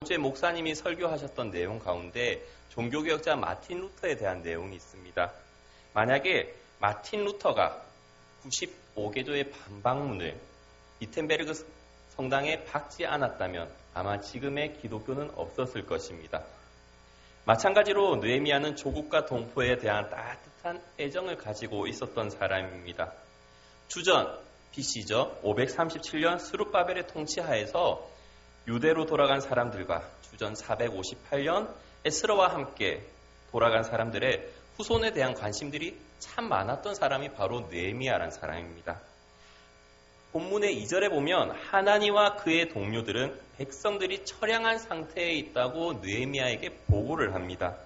주에 목사님이 설교하셨던 내용 가운데 종교개혁자 마틴 루터에 대한 내용이 있습니다. 만약에 마틴 루터가 95개조의 반박문을 위텐베르그 성당에 박지 않았다면 아마 지금의 기독교는 없었을 것입니다. 마찬가지로 느헤미야는 조국과 동포에 대한 따뜻한 애정을 가지고 있었던 사람입니다. 주전 BC죠. 537년 스룹바벨의 통치하에서 유대로 돌아간 사람들과 주전 458년 에스라와 함께 돌아간 사람들의 후손에 대한 관심들이 참 많았던 사람이 바로 느헤미야라는 사람입니다. 본문의 2절에 보면 하나니와 그의 동료들은 백성들이 처량한 상태에 있다고 느헤미야에게 보고를 합니다.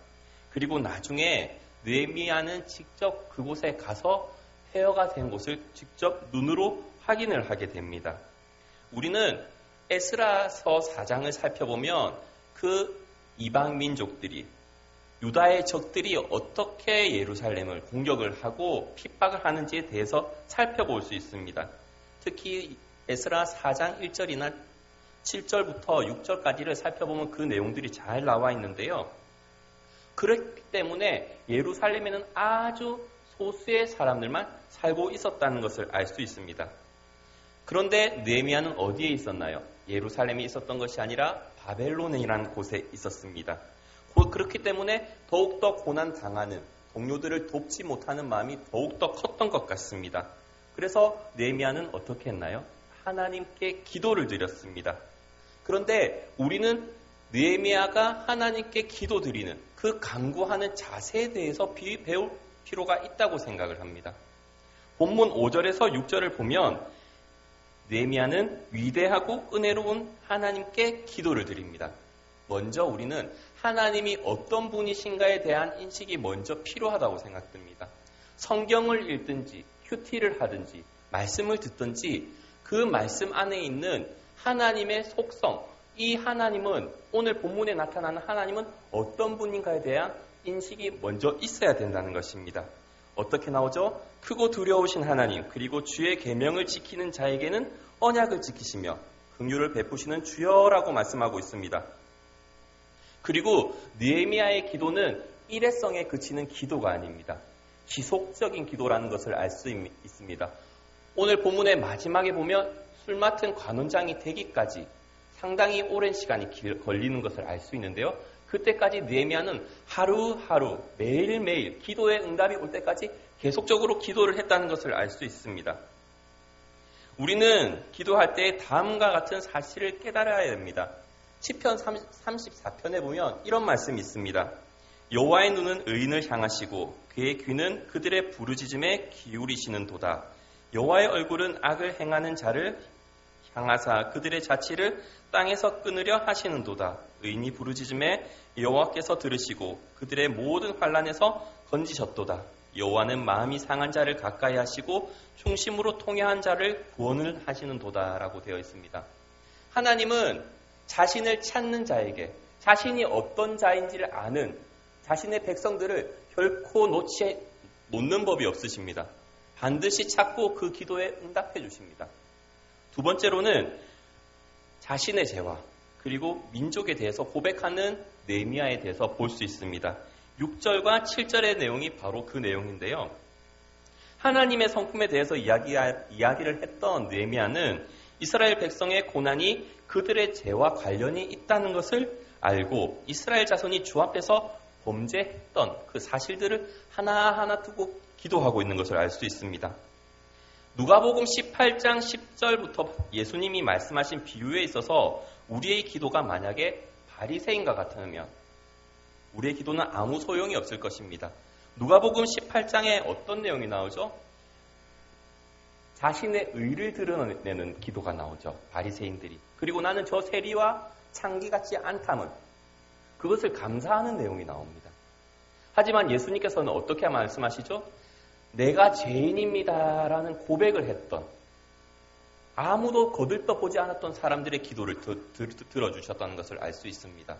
그리고 나중에 느헤미야는 직접 그곳에 가서 폐허가 된 곳을 직접 눈으로 확인을 하게 됩니다. 우리는 에스라서 4장을 살펴보면 그 이방 민족들이 유다의 적들이 어떻게 예루살렘을 공격을 하고 핍박을 하는지에 대해서 살펴볼 수 있습니다. 특히 에스라 4장 1절이나 7절부터 6절까지를 살펴보면 그 내용들이 잘 나와 있는데요. 그렇기 때문에 예루살렘에는 아주 소수의 사람들만 살고 있었다는 것을 알 수 있습니다. 그런데 느헤미야는 어디에 있었나요? 예루살렘에 있었던 것이 아니라 바벨론이라는 곳에 있었습니다. 그렇기 때문에 더욱더 고난당하는 동료들을 돕지 못하는 마음이 더욱더 컸던 것 같습니다. 그래서 느헤미야는 어떻게 했나요? 하나님께 기도를 드렸습니다. 그런데 우리는 느헤미야가 하나님께 기도드리는 그 간구하는 자세에 대해서 배울 필요가 있다고 생각을 합니다. 본문 5절에서 6절을 보면 느헤미야는 위대하고 은혜로운 하나님께 기도를 드립니다. 먼저 우리는 하나님이 어떤 분이신가에 대한 인식이 먼저 필요하다고 생각됩니다. 성경을 읽든지 큐티를 하든지 말씀을 듣든지 그 말씀 안에 있는 하나님의 속성, 이 하나님은 오늘 본문에 나타나는 하나님은 어떤 분인가에 대한 인식이 먼저 있어야 된다는 것입니다. 어떻게 나오죠? 크고 두려우신 하나님, 그리고 주의 계명을 지키는 자에게는 언약을 지키시며 긍휼을 베푸시는 주여라고 말씀하고 있습니다. 그리고 느헤미야의 기도는 일회성에 그치는 기도가 아닙니다. 지속적인 기도라는 것을 알 수 있습니다. 오늘 본문의 마지막에 보면 술 맡은 관원장이 되기까지 상당히 오랜 시간이 걸리는 것을 알 수 있는데요. 그때까지 느헤미야는 하루하루 매일매일 기도의 응답이 올 때까지 계속적으로 기도를 했다는 것을 알 수 있습니다. 우리는 기도할 때 다음과 같은 사실을 깨달아야 됩니다. 시편 34편에 보면 이런 말씀이 있습니다. 여호와의 눈은 의인을 향하시고 그의 귀는 그들의 부르짖음에 기울이시는 도다. 여호와의 얼굴은 악을 행하는 자를 향하사 그들의 자취를 땅에서 끊으려 하시는 도다. 의인이 부르짖음에 여호와께서 들으시고 그들의 모든 환난에서 건지셨도다. 여호와는 마음이 상한 자를 가까이 하시고 중심으로 통회한 자를 구원을 하시는 도다라고 되어 있습니다. 하나님은 자신을 찾는 자에게 자신이 어떤 자인지를 아는 자신의 백성들을 결코 놓는 법이 없으십니다. 반드시 찾고 그 기도에 응답해 주십니다. 두 번째로는 자신의 죄와 그리고 민족에 대해서 고백하는 느헤미야에 대해서 볼 수 있습니다. 6절과 7절의 내용이 바로 그 내용인데요. 하나님의 성품에 대해서 이야기를 했던 느헤미야는 이스라엘 백성의 고난이 그들의 죄와 관련이 있다는 것을 알고 이스라엘 자손이 주 앞에서 범죄했던 그 사실들을 하나하나 두고 기도하고 있는 것을 알 수 있습니다. 누가복음 18장 10절부터 예수님이 말씀하신 비유에 있어서 우리의 기도가 만약에 바리새인과 같으면 우리의 기도는 아무 소용이 없을 것입니다. 누가복음 18장에 어떤 내용이 나오죠? 자신의 의를 드러내는 기도가 나오죠. 바리새인들이. 그리고 나는 저 세리와 창기 같지 않다면 그것을 감사하는 내용이 나옵니다. 하지만 예수님께서는 어떻게 말씀하시죠? 내가 죄인입니다라는 고백을 했던 아무도 거들떠보지 않았던 사람들의 기도를 들어주셨다는 것을 알 수 있습니다.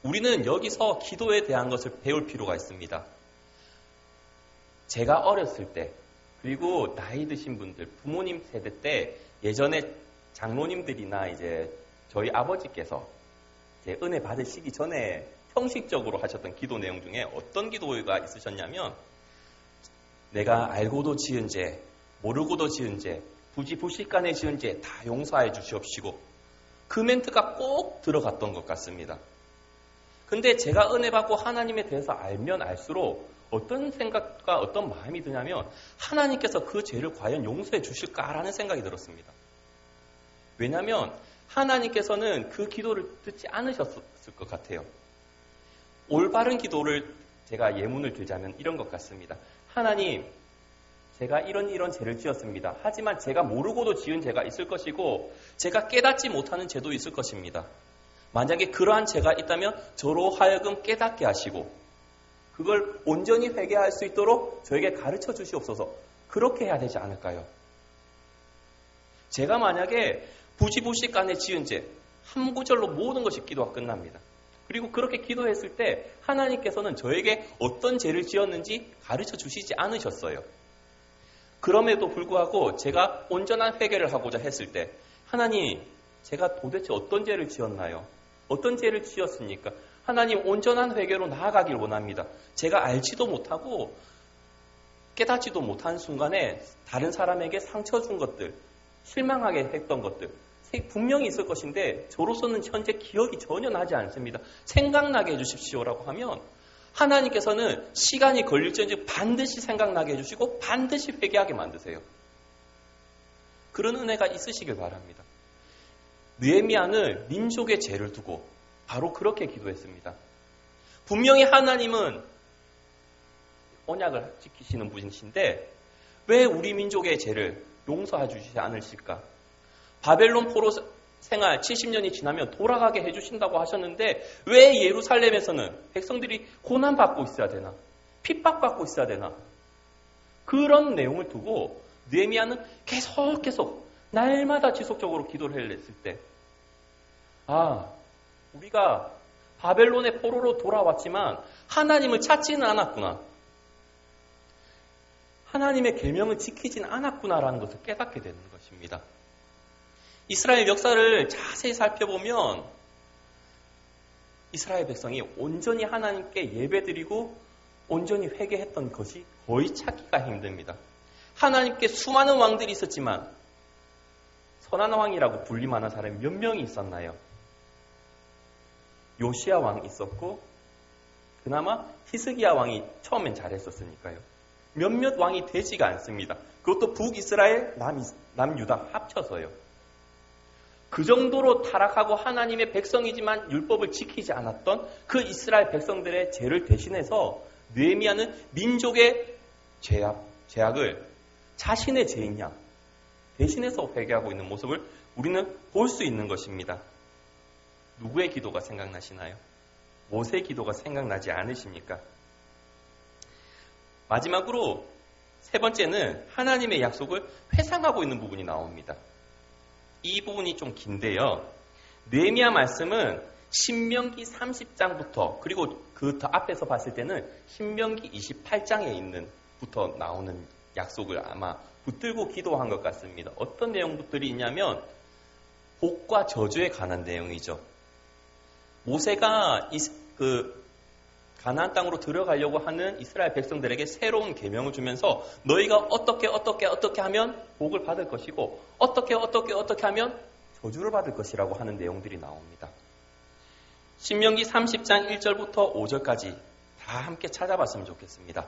우리는 여기서 기도에 대한 것을 배울 필요가 있습니다. 제가 어렸을 때 그리고 나이 드신 분들, 부모님 세대 때 예전에 장로님들이나 이제 저희 아버지께서 이제 은혜 받으시기 전에 형식적으로 하셨던 기도 내용 중에 어떤 기도가 있으셨냐면 내가 알고도 지은 죄, 모르고도 지은 죄, 부지불식간에 지은 죄 다 용서해 주시옵시고 그 멘트가 꼭 들어갔던 것 같습니다. 근데 제가 은혜 받고 하나님에 대해서 알면 알수록 어떤 생각과 어떤 마음이 드냐면 하나님께서 그 죄를 과연 용서해 주실까라는 생각이 들었습니다. 왜냐하면 하나님께서는 그 기도를 듣지 않으셨을 것 같아요. 올바른 기도를 제가 예문을 들자면 이런 것 같습니다. 하나님, 제가 이런 죄를 지었습니다. 하지만 제가 모르고도 지은 죄가 있을 것이고 제가 깨닫지 못하는 죄도 있을 것입니다. 만약에 그러한 죄가 있다면 저로 하여금 깨닫게 하시고 그걸 온전히 회개할 수 있도록 저에게 가르쳐 주시옵소서. 그렇게 해야 되지 않을까요? 제가 만약에 부지불식간에 지은 죄 한 구절로 모든 것이 기도가 끝납니다. 그리고 그렇게 기도했을 때 하나님께서는 저에게 어떤 죄를 지었는지 가르쳐 주시지 않으셨어요. 그럼에도 불구하고 제가 온전한 회개를 하고자 했을 때 하나님, 제가 도대체 어떤 죄를 지었나요? 어떤 죄를 지었습니까? 하나님, 온전한 회개로 나아가길 원합니다. 제가 알지도 못하고 깨닫지도 못한 순간에 다른 사람에게 상처 준 것들, 실망하게 했던 것들 분명히 있을 것인데 저로서는 현재 기억이 전혀 나지 않습니다. 생각나게 해주십시오라고 하면 하나님께서는 시간이 걸릴지언정 반드시 생각나게 해주시고 반드시 회개하게 만드세요. 그런 은혜가 있으시길 바랍니다. 느헤미야는 민족의 죄를 두고 바로 그렇게 기도했습니다. 분명히 하나님은 언약을 지키시는 분이신데 왜 우리 민족의 죄를 용서해 주시지 않으실까? 바벨론 포로 생활 70년이 지나면 돌아가게 해주신다고 하셨는데 왜 예루살렘에서는 백성들이 고난받고 있어야 되나? 핍박받고 있어야 되나? 그런 내용을 두고 느헤미야는 계속 날마다 지속적으로 기도를 했을 때 우리가 바벨론의 포로로 돌아왔지만 하나님을 찾지는 않았구나. 하나님의 계명을 지키진 않았구나라는 것을 깨닫게 되는 것입니다. 이스라엘 역사를 자세히 살펴보면 이스라엘 백성이 온전히 하나님께 예배드리고 온전히 회개했던 것이 거의 찾기가 힘듭니다. 하나님께 수많은 왕들이 있었지만 선한 왕이라고 불릴만한 사람이 몇 명이 있었나요? 요시야 왕이 있었고 그나마 히스기야 왕이 처음엔 잘했었으니까요. 몇몇 왕이 되지가 않습니다. 그것도 북이스라엘, 남유다 합쳐서요. 그 정도로 타락하고 하나님의 백성이지만 율법을 지키지 않았던 그 이스라엘 백성들의 죄를 대신해서 느헤미야는 민족의 죄악을 자신의 죄인 양 대신해서 회개하고 있는 모습을 우리는 볼 수 있는 것입니다. 누구의 기도가 생각나시나요? 모세의 기도가 생각나지 않으십니까? 마지막으로 세 번째는 하나님의 약속을 회상하고 있는 부분이 나옵니다. 이 부분이 좀 긴데요. 느헤미야 말씀은 신명기 30장부터 그리고 그 앞에서 봤을 때는 신명기 28장에 있는부터 나오는 약속을 아마 붙들고 기도한 것 같습니다. 어떤 내용들이 있냐면 복과 저주에 관한 내용이죠. 모세가 가나안 땅으로 들어가려고 하는 이스라엘 백성들에게 새로운 계명을 주면서 너희가 어떻게 하면 복을 받을 것이고 어떻게 하면 저주를 받을 것이라고 하는 내용들이 나옵니다. 신명기 30장 1절부터 5절까지 다 함께 찾아봤으면 좋겠습니다.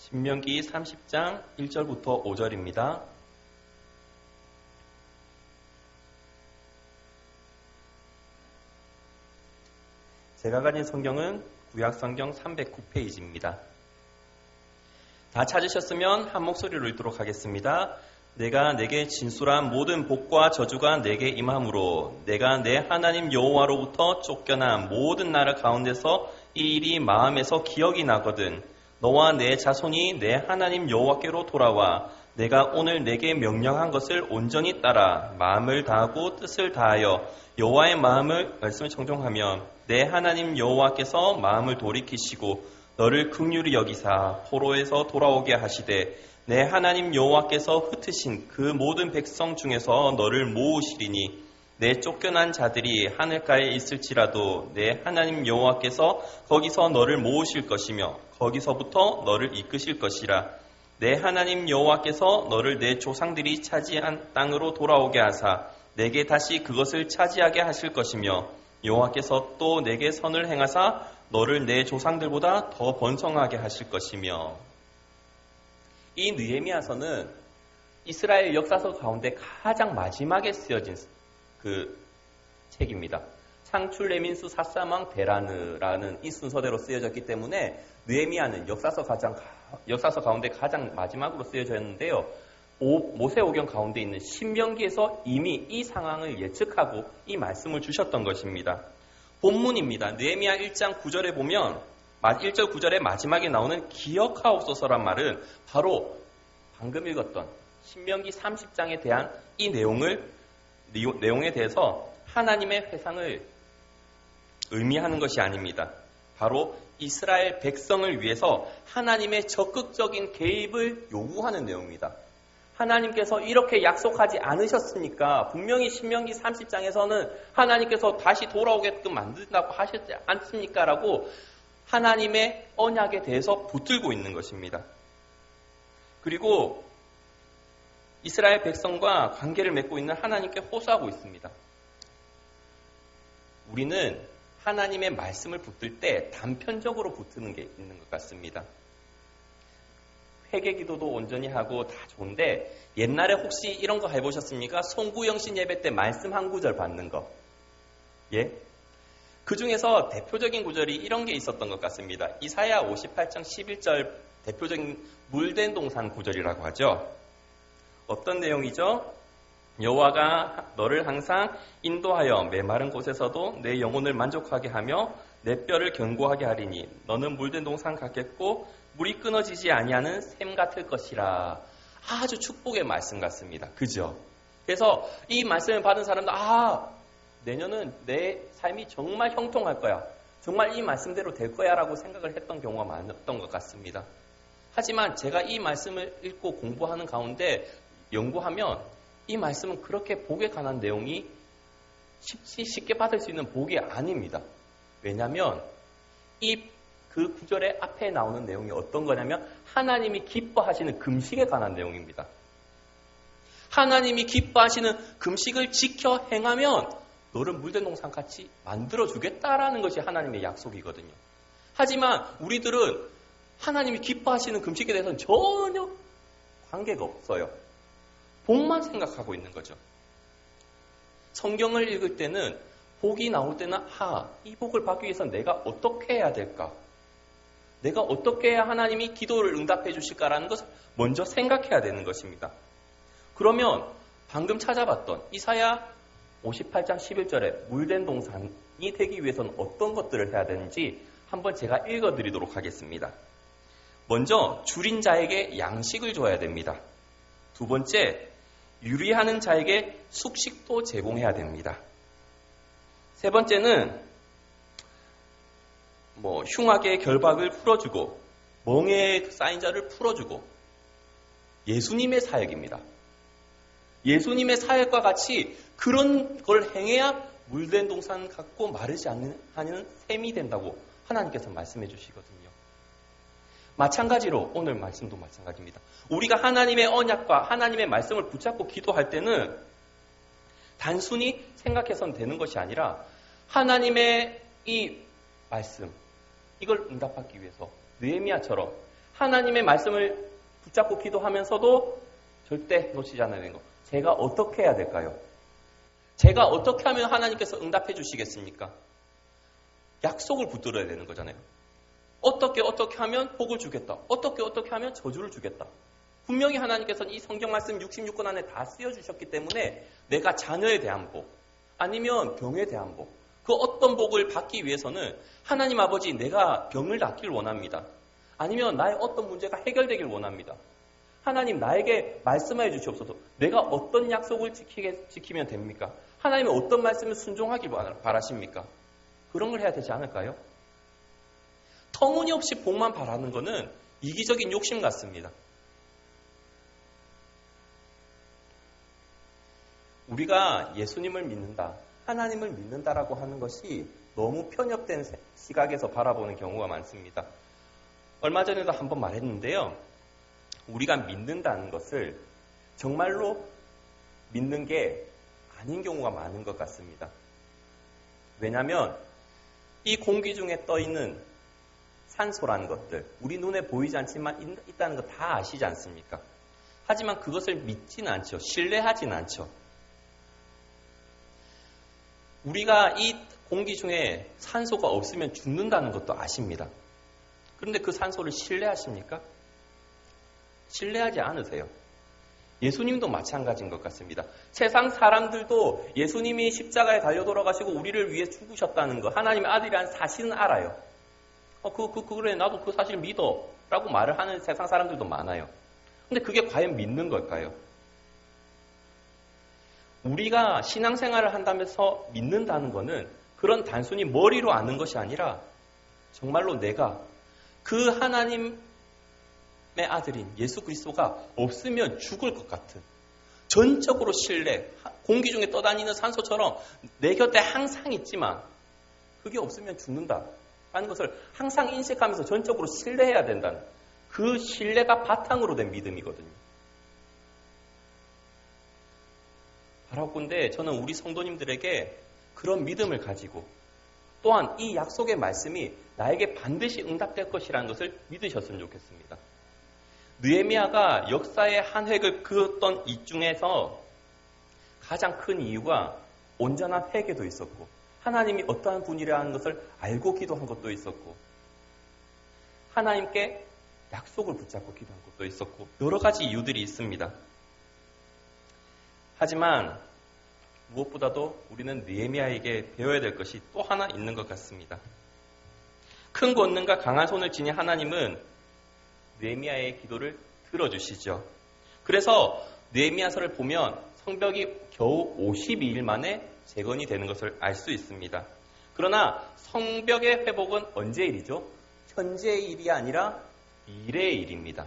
신명기 30장 1절부터 5절입니다. 제가 가진 성경은 구약성경 309페이지입니다. 다 찾으셨으면 한 목소리로 읽도록 하겠습니다. 내가 내게 진술한 모든 복과 저주가 내게 임함으로 내가 내 하나님 여호와로부터 쫓겨난 모든 나라 가운데서 이 일이 마음에서 기억이 나거든 너와 내 자손이 내 하나님 여호와께로 돌아와 내가 오늘 내게 명령한 것을 온전히 따라 마음을 다하고 뜻을 다하여 여호와의 말씀을 청종하면 내 하나님 여호와께서 마음을 돌이키시고 너를 긍휼히 여기사 포로에서 돌아오게 하시되 내 하나님 여호와께서 흩으신 그 모든 백성 중에서 너를 모으시리니 내 쫓겨난 자들이 하늘가에 있을지라도 내 하나님 여호와께서 거기서 너를 모으실 것이며 거기서부터 너를 이끄실 것이라. 내 하나님 여호와께서 너를 내 조상들이 차지한 땅으로 돌아오게 하사 내게 다시 그것을 차지하게 하실 것이며 여호와께서 또 내게 선을 행하사 너를 내 조상들보다 더 번성하게 하실 것이며. 이 느헤미야서는 이스라엘 역사서 가운데 가장 마지막에 쓰여진 그 책입니다. 창출, 레민수, 사사망, 데라느라는 이 순서대로 쓰여졌기 때문에 느헤미야는 역사서 가운데 가장 마지막으로 쓰여졌는데요. 모세오경 가운데 있는 신명기에서 이미 이 상황을 예측하고 이 말씀을 주셨던 것입니다. 본문입니다. 느헤미야 1장 9절에 보면 1절 9절의 마지막에 나오는 기억하옵소서란 말은 바로 방금 읽었던 신명기 30장에 대한 이 내용에 대해서 하나님의 회상을 의미하는 것이 아닙니다. 바로 이스라엘 백성을 위해서 하나님의 적극적인 개입을 요구하는 내용입니다. 하나님께서 이렇게 약속하지 않으셨습니까? 분명히 신명기 30장에서는 하나님께서 다시 돌아오게끔 만든다고 하셨지 않습니까? 라고 하나님의 언약에 대해서 붙들고 있는 것입니다. 그리고 이스라엘 백성과 관계를 맺고 있는 하나님께 호소하고 있습니다. 우리는 하나님의 말씀을 붙들 때 단편적으로 붙드는 게 있는 것 같습니다. 회개기도도 온전히 하고 다 좋은데 옛날에 혹시 이런 거 해보셨습니까? 송구영신 예배 때 말씀 한 구절 받는 거. 예? 그 중에서 대표적인 구절이 이런 게 있었던 것 같습니다. 이사야 58장 11절 대표적인 물된 동산 구절이라고 하죠. 어떤 내용이죠? 여호와가 너를 항상 인도하여 메마른 곳에서도 내 영혼을 만족하게 하며 내 뼈를 견고하게 하리니 너는 물된 동산 같겠고 물이 끊어지지 아니하는 샘 같을 것이라. 아주 축복의 말씀 같습니다. 그죠? 그래서 이 말씀을 받은 사람도 내년은 내 삶이 정말 형통할 거야. 정말 이 말씀대로 될 거야 라고 생각을 했던 경우가 많았던 것 같습니다. 하지만 제가 이 말씀을 읽고 공부하는 가운데 연구하면 이 말씀은 그렇게 복에 관한 내용이 쉽게 받을 수 있는 복이 아닙니다. 왜냐하면 그 구절의 앞에 나오는 내용이 어떤 거냐면 하나님이 기뻐하시는 금식에 관한 내용입니다. 하나님이 기뻐하시는 금식을 지켜 행하면 너를 물된 동산 같이 만들어주겠다라는 것이 하나님의 약속이거든요. 하지만 우리들은 하나님이 기뻐하시는 금식에 대해서는 전혀 관계가 없어요. 복만 생각하고 있는 거죠. 성경을 읽을 때는 복이 나올 때는 이 복을 받기 위해서 내가 어떻게 해야 될까? 내가 어떻게 해야 하나님이 기도를 응답해 주실까라는 것을 먼저 생각해야 되는 것입니다. 그러면 방금 찾아봤던 이사야 58장 11절에 물된 동산이 되기 위해서는 어떤 것들을 해야 되는지 한번 제가 읽어드리도록 하겠습니다. 먼저 줄인 자에게 양식을 줘야 됩니다. 두 번째, 유리하는 자에게 숙식도 제공해야 됩니다. 세 번째는 흉악의 결박을 풀어주고 멍에에 쌓인 자를 풀어주고 예수님의 사역입니다. 예수님의 사역과 같이 그런 걸 행해야 물된 동산 같고 마르지 않는 샘이 된다고 하나님께서 말씀해 주시거든요. 마찬가지로 오늘 말씀도 마찬가지입니다. 우리가 하나님의 언약과 하나님의 말씀을 붙잡고 기도할 때는 단순히 생각해서는 되는 것이 아니라 하나님의 이 말씀, 이걸 응답하기 위해서 느헤미야처럼 하나님의 말씀을 붙잡고 기도하면서도 절대 놓치지 않아야 되는 거. 제가 어떻게 해야 될까요? 제가 어떻게 하면 하나님께서 응답해 주시겠습니까? 약속을 붙들어야 되는 거잖아요. 어떻게 하면 복을 주겠다. 어떻게 하면 저주를 주겠다. 분명히 하나님께서는 이 성경 말씀 66권 안에 다 쓰여주셨기 때문에 내가 자녀에 대한 복, 아니면 병에 대한 복, 그 어떤 복을 받기 위해서는 하나님 아버지 내가 병을 낫기를 원합니다. 아니면 나의 어떤 문제가 해결되길 원합니다. 하나님 나에게 말씀해 주시옵소서. 내가 어떤 약속을 지키면 됩니까? 하나님의 어떤 말씀을 순종하길 바라십니까? 그런 걸 해야 되지 않을까요? 터무니없이 복만 바라는 것은 이기적인 욕심 같습니다. 우리가 예수님을 믿는다, 하나님을 믿는다라고 하는 것이 너무 편협된 시각에서 바라보는 경우가 많습니다. 얼마 전에도 한번 말했는데요. 우리가 믿는다는 것을 정말로 믿는 게 아닌 경우가 많은 것 같습니다. 왜냐하면 이 공기 중에 떠있는 산소라는 것들, 우리 눈에 보이지 않지만 있다는 거 다 아시지 않습니까? 하지만 그것을 믿지는 않죠. 신뢰하지는 않죠. 우리가 이 공기 중에 산소가 없으면 죽는다는 것도 아십니다. 그런데 그 산소를 신뢰하십니까? 신뢰하지 않으세요. 예수님도 마찬가지인 것 같습니다. 세상 사람들도 예수님이 십자가에 달려 돌아가시고 우리를 위해 죽으셨다는 거, 하나님의 아들이라는 사실은 알아요. 그래, 나도 그 사실 믿어. 라고 말을 하는 세상 사람들도 많아요. 근데 그게 과연 믿는 걸까요? 우리가 신앙생활을 한다면서 믿는다는 거는 그런 단순히 머리로 아는 것이 아니라 정말로 내가 그 하나님의 아들인 예수 그리스도가 없으면 죽을 것 같은 전적으로 신뢰, 공기 중에 떠다니는 산소처럼 내 곁에 항상 있지만 그게 없으면 죽는다라는 것을 항상 인식하면서 전적으로 신뢰해야 된다는 그 신뢰가 바탕으로 된 믿음이거든요. 바라본데 저는 우리 성도님들에게 그런 믿음을 가지고 또한 이 약속의 말씀이 나에게 반드시 응답될 것이라는 것을 믿으셨으면 좋겠습니다. 느헤미야가 역사의 한 획을 그었던 이 중에서 가장 큰 이유가 온전한 회개도 있었고 하나님이 어떠한 분이라는 것을 알고 기도한 것도 있었고 하나님께 약속을 붙잡고 기도한 것도 있었고 여러 가지 이유들이 있습니다. 하지만 무엇보다도 우리는 느헤미야에게 배워야 될 것이 또 하나 있는 것 같습니다. 큰 권능과 강한 손을 지닌 하나님은 느헤미야의 기도를 들어주시죠. 그래서 느헤미야서를 보면 성벽이 겨우 52일 만에 재건이 되는 것을 알 수 있습니다. 그러나 성벽의 회복은 언제의 일이죠? 현재의 일이 아니라 미래의 일입니다.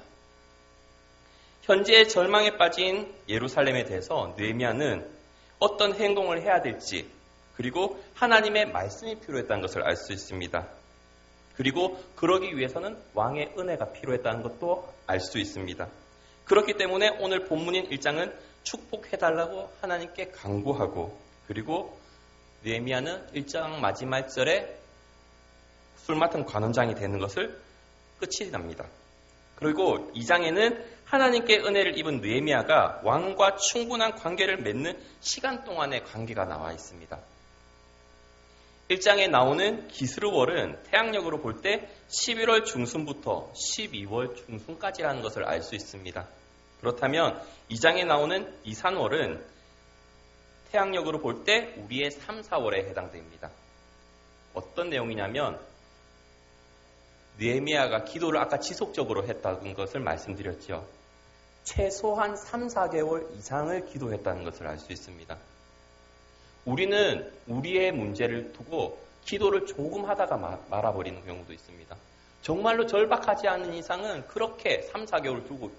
현재의 절망에 빠진 예루살렘에 대해서 느헤미야는 어떤 행동을 해야 될지 그리고 하나님의 말씀이 필요했다는 것을 알 수 있습니다. 그리고 그러기 위해서는 왕의 은혜가 필요했다는 것도 알 수 있습니다. 그렇기 때문에 오늘 본문인 1장은 축복해달라고 하나님께 간구하고 그리고 느헤미야는 1장 마지막 절에 술 맡은 관원장이 되는 것을 끝이 납니다. 그리고 2장에는 하나님께 은혜를 입은 느헤미야가 왕과 충분한 관계를 맺는 시간 동안의 관계가 나와 있습니다. 1장에 나오는 기스르월은 태양력으로 볼 때 11월 중순부터 12월 중순까지라는 것을 알 수 있습니다. 그렇다면 2장에 나오는 이산월은 태양력으로 볼 때 우리의 3, 4월에 해당됩니다. 어떤 내용이냐면 느헤미야가 기도를 아까 지속적으로 했다는 것을 말씀드렸죠. 최소한 3, 4개월 이상을 기도했다는 것을 알 수 있습니다. 우리는 우리의 문제를 두고 기도를 조금 하다가 말아버리는 경우도 있습니다. 정말로 절박하지 않은 이상은 그렇게 3, 4개월 두고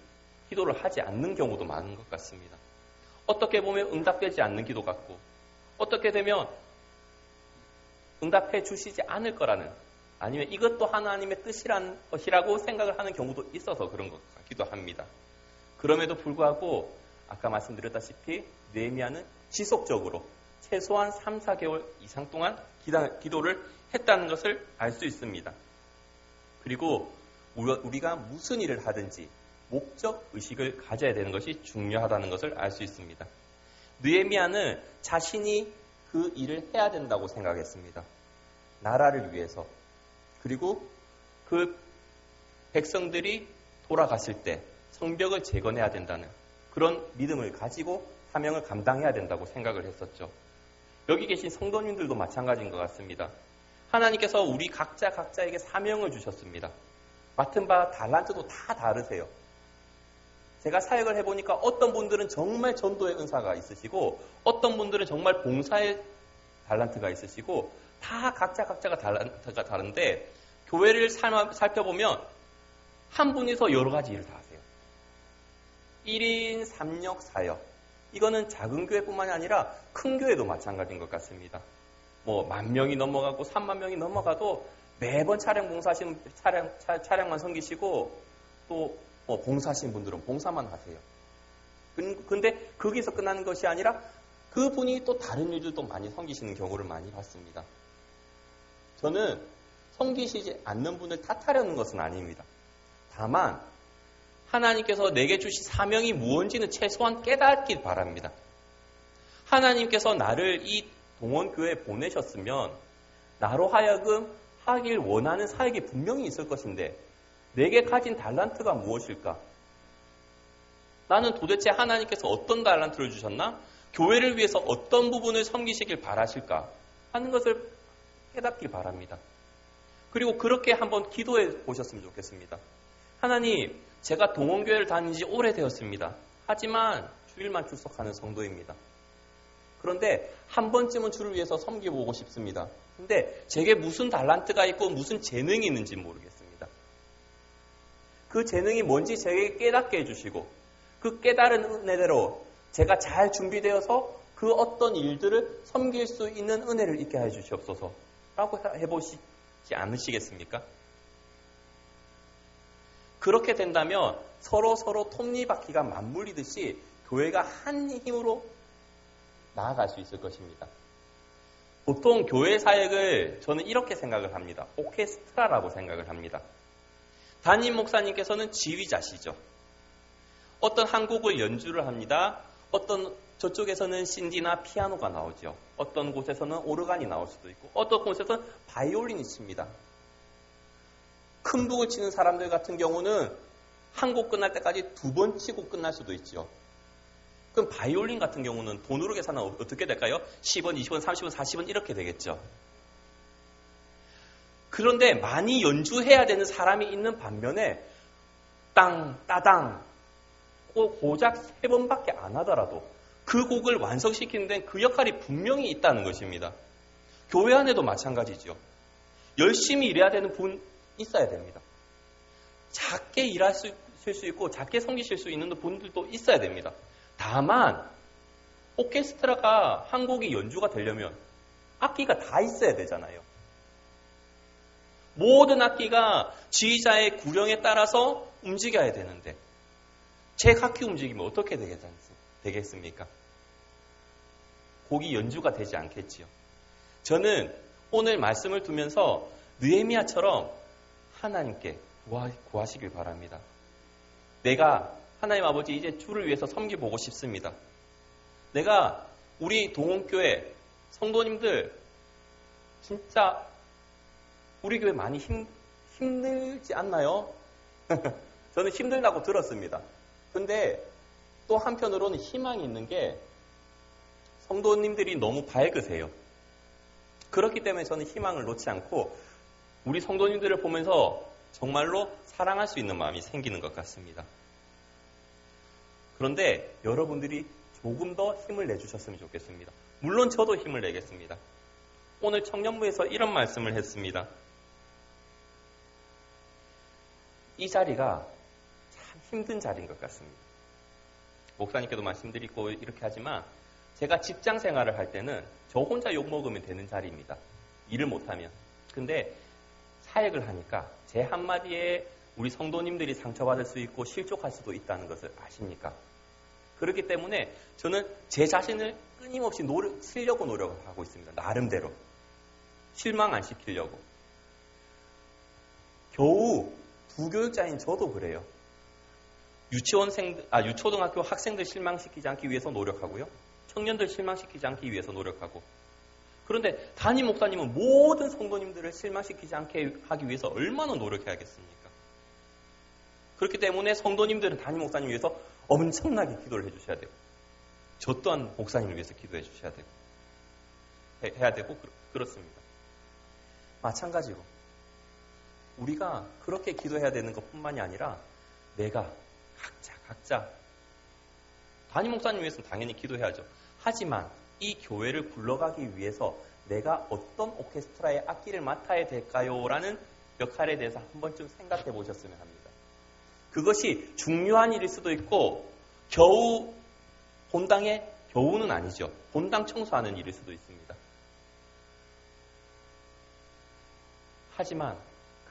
기도를 하지 않는 경우도 많은 것 같습니다. 어떻게 보면 응답되지 않는 기도 같고 어떻게 되면 응답해 주시지 않을 거라는 아니면 이것도 하나님의 뜻이란 것이라고 생각을 하는 경우도 있어서 그런 것 같기도 합니다. 그럼에도 불구하고 아까 말씀드렸다시피 느헤미야는 지속적으로 최소한 3, 4개월 이상 동안 기도를 했다는 것을 알 수 있습니다. 그리고 우리가 무슨 일을 하든지 목적 의식을 가져야 되는 것이 중요하다는 것을 알 수 있습니다. 느헤미야는 자신이 그 일을 해야 된다고 생각했습니다. 나라를 위해서. 그리고 그 백성들이 돌아갔을 때 성벽을 재건해야 된다는 그런 믿음을 가지고 사명을 감당해야 된다고 생각을 했었죠. 여기 계신 성도님들도 마찬가지인 것 같습니다. 하나님께서 우리 각자에게 사명을 주셨습니다. 맡은 바 달란트도 다 다르세요. 제가 사역을 해보니까 어떤 분들은 정말 전도의 은사가 있으시고 어떤 분들은 정말 봉사의 달란트가 있으시고 다 각자가 달란트가 다른데 교회를 살펴보면 한 분이서 여러 가지 일을 다 하세요. 1인 3역 4역. 이거는 작은 교회뿐만이 아니라 큰 교회도 마찬가지인 것 같습니다. 뭐 10,000명이 넘어가고 30,000명이 넘어가도 매번 차량 봉사하시는 차량만 섬기시고 또 뭐 봉사하시는 분들은 봉사만 하세요. 근데 거기서 끝나는 것이 아니라 그분이 또 다른 일들도 많이 섬기시는 경우를 많이 봤습니다. 저는 섬기시지 않는 분을 탓하려는 것은 아닙니다. 다만 하나님께서 내게 주신 사명이 무엇인지는 최소한 깨닫길 바랍니다. 하나님께서 나를 이 동원교회에 보내셨으면 나로 하여금 하길 원하는 사역이 분명히 있을 것인데 내게 가진 달란트가 무엇일까? 나는 도대체 하나님께서 어떤 달란트를 주셨나? 교회를 위해서 어떤 부분을 섬기시길 바라실까? 하는 것을 깨닫길 바랍니다. 그리고 그렇게 한번 기도해 보셨으면 좋겠습니다. 하나님, 제가 동원교회를 다닌 지 오래되었습니다. 하지만 주일만 출석하는 성도입니다. 그런데 한 번쯤은 주를 위해서 섬겨보고 싶습니다. 근데 제게 무슨 달란트가 있고 무슨 재능이 있는지 모르겠습니다. 그 재능이 뭔지 제게 깨닫게 해주시고 그 깨달은 은혜대로 제가 잘 준비되어서 그 어떤 일들을 섬길 수 있는 은혜를 있게 해주시옵소서 라고 해보시지 않으시겠습니까? 그렇게 된다면 서로 톱니바퀴가 맞물리듯이 교회가 한 힘으로 나아갈 수 있을 것입니다. 보통 교회 사역을 저는 이렇게 생각을 합니다. 오케스트라라고 생각을 합니다. 담임 목사님께서는 지휘자시죠. 어떤 한 곡을 연주를 합니다. 어떤 저쪽에서는 신디나 피아노가 나오죠. 어떤 곳에서는 오르간이 나올 수도 있고 어떤 곳에서는 바이올린이 칩니다. 큰 북을 치는 사람들 같은 경우는 한 곡 끝날 때까지 2번 치고 끝날 수도 있죠. 그럼 바이올린 같은 경우는 돈으로 계산하면 어떻게 될까요? 10원, 20원, 30원, 40원 이렇게 되겠죠. 그런데 많이 연주해야 되는 사람이 있는 반면에 땅, 따당 고작 3번밖에 안 하더라도 그 곡을 완성시키는 데는 그 역할이 분명히 있다는 것입니다. 교회 안에도 마찬가지죠. 열심히 일해야 되는 분 있어야 됩니다. 작게 일하실 수 있고 작게 섬기실 수 있는 분들도 있어야 됩니다. 다만 오케스트라가 한 곡이 연주가 되려면 악기가 다 있어야 되잖아요. 모든 악기가 지휘자의 구령에 따라서 움직여야 되는데 제 악기 움직이면 어떻게 되겠습니까? 곡이 연주가 되지 않겠지요. 저는 오늘 말씀을 두면서 느헤미야처럼 하나님께 구하시길 바랍니다. 내가 하나님 아버지 이제 주를 위해서 섬기보고 싶습니다. 내가 우리 동원교회 성도님들 진짜 우리 교회 많이 힘들지 않나요? 저는 힘들다고 들었습니다. 근데 또 한편으로는 희망이 있는 게 성도님들이 너무 밝으세요. 그렇기 때문에 저는 희망을 놓지 않고 우리 성도님들을 보면서 정말로 사랑할 수 있는 마음이 생기는 것 같습니다. 그런데 여러분들이 조금 더 힘을 내주셨으면 좋겠습니다. 물론 저도 힘을 내겠습니다. 오늘 청년부에서 이런 말씀을 했습니다. 이 자리가 참 힘든 자리인 것 같습니다. 목사님께도 말씀드리고 이렇게 하지만 제가 직장 생활을 할 때는 저 혼자 욕먹으면 되는 자리입니다. 일을 못하면. 근데 사역을 하니까 제 한마디에 우리 성도님들이 상처받을 수 있고 실족할 수도 있다는 것을 아십니까? 그렇기 때문에 저는 제 자신을 끊임없이 쓰려고 노력을 하고 있습니다. 나름대로. 실망 안 시키려고. 겨우 부교육자인 저도 그래요. 유초등학교 학생들 실망시키지 않기 위해서 노력하고요. 청년들 실망시키지 않기 위해서 노력하고. 그런데 담임 목사님은 모든 성도님들을 실망시키지 않게 하기 위해서 얼마나 노력해야겠습니까? 그렇기 때문에 성도님들은 담임 목사님 위해서 엄청나게 기도를 해주셔야 되고 저 또한 목사님을 위해서 기도해 주셔야 되고 해야 되고 그렇습니다. 마찬가지로 우리가 그렇게 기도해야 되는 것뿐만이 아니라 내가 각자 담임 목사님 위해서는 당연히 기도해야죠. 하지만 이 교회를 굴러가기 위해서 내가 어떤 오케스트라의 악기를 맡아야 될까요? 라는 역할에 대해서 한 번쯤 생각해 보셨으면 합니다. 그것이 중요한 일일 수도 있고 겨우는 아니죠. 본당 청소하는 일일 수도 있습니다. 하지만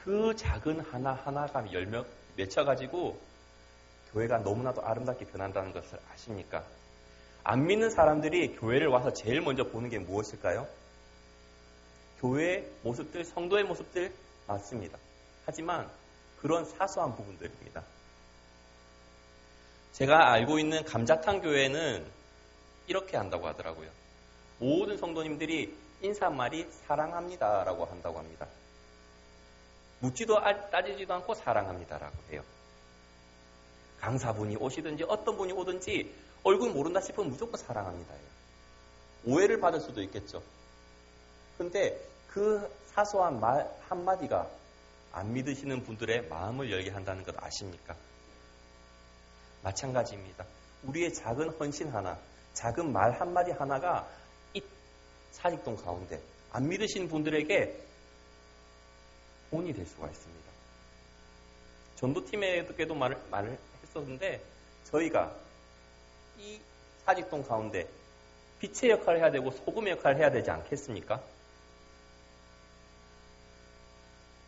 그 작은 하나하나가 맺혀가지고 교회가 너무나도 아름답게 변한다는 것을 아십니까? 안 믿는 사람들이 교회를 와서 제일 먼저 보는 게 무엇일까요? 교회의 모습들, 성도의 모습들 맞습니다. 하지만 그런 사소한 부분들입니다. 제가 알고 있는 감자탕 교회는 이렇게 한다고 하더라고요. 모든 성도님들이 인사말이 사랑합니다라고 한다고 합니다. 묻지도 따지지도 않고 사랑합니다라고 해요. 강사분이 오시든지 어떤 분이 오든지 얼굴 모른다 싶으면 무조건 사랑합니다예요. 오해를 받을 수도 있겠죠. 근데 그 사소한 말 한마디가 안 믿으시는 분들의 마음을 열게 한다는 것 아십니까? 마찬가지입니다. 우리의 작은 헌신 하나, 작은 말 한마디 하나가 이 사직동 가운데 안 믿으시는 분들에게 돈이 될 수가 있습니다. 전도팀에게도 말을 했었는데 저희가 이 사직동 가운데 빛의 역할을 해야 되고 소금의 역할을 해야 되지 않겠습니까?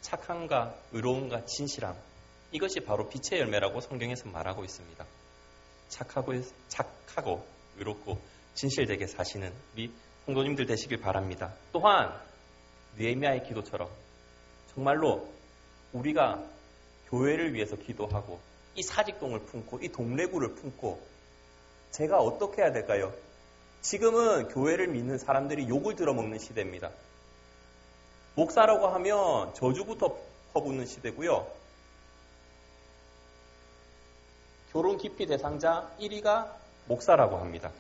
착함과 의로움과 진실함, 이것이 바로 빛의 열매라고 성경에서 말하고 있습니다. 착하고 의롭고 진실되게 사시는 우리 성도님들 되시길 바랍니다. 또한 느헤미야의 기도처럼 정말로 우리가 교회를 위해서 기도하고 이 사직동을 품고 이 동래구를 품고 제가 어떻게 해야 될까요? 지금은 교회를 믿는 사람들이 욕을 들어먹는 시대입니다. 목사라고 하면 저주부터 퍼붓는 시대고요. 결혼 기피 대상자 1위가 목사라고 합니다.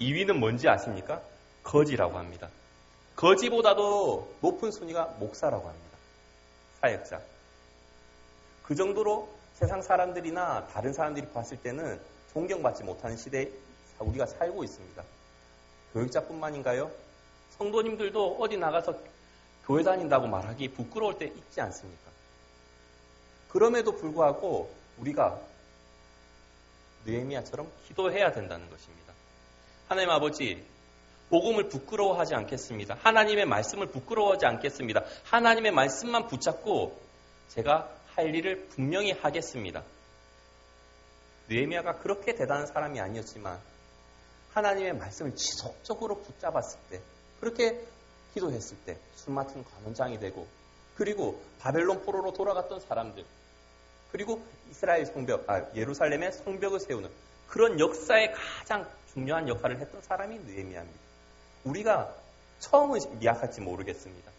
2위는 뭔지 아십니까? 거지라고 합니다. 거지보다도 높은 순위가 목사라고 합니다. 사역자. 그 정도로 세상 사람들이나 다른 사람들이 봤을 때는 존경받지 못하는 시대에 우리가 살고 있습니다. 교육자뿐만인가요? 성도님들도 어디 나가서 교회 다닌다고 말하기 부끄러울 때 있지 않습니까? 그럼에도 불구하고 우리가 느헤미야처럼 기도해야 된다는 것입니다. 하나님 아버지, 복음을 부끄러워하지 않겠습니다. 하나님의 말씀을 부끄러워하지 않겠습니다. 하나님의 말씀만 붙잡고 제가 할 일을 분명히 하겠습니다. 느헤미야가 그렇게 대단한 사람이 아니었지만 하나님의 말씀을 지속적으로 붙잡았을 때, 그렇게 기도했을 때 술 맡은 관원장이 되고, 그리고 바벨론 포로로 돌아갔던 사람들, 그리고 이스라엘 예루살렘의 성벽을 세우는 그런 역사의 가장 중요한 역할을 했던 사람이 느헤미야입니다. 우리가 처음은 미약할지 모르겠습니다.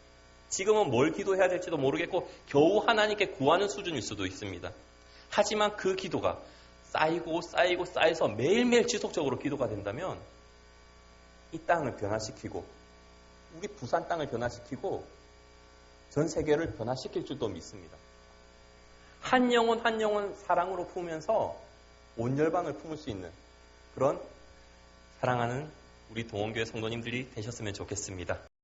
지금은 뭘 기도해야 될지도 모르겠고 겨우 하나님께 구하는 수준일 수도 있습니다. 하지만 그 기도가 쌓여서 매일매일 지속적으로 기도가 된다면 이 땅을 변화시키고 우리 부산 땅을 변화시키고 전 세계를 변화시킬 줄도 믿습니다. 한 영혼 한 영혼 사랑으로 품으면서 온 열방을 품을 수 있는 그런 사랑하는 우리 동원교회 성도님들이 되셨으면 좋겠습니다.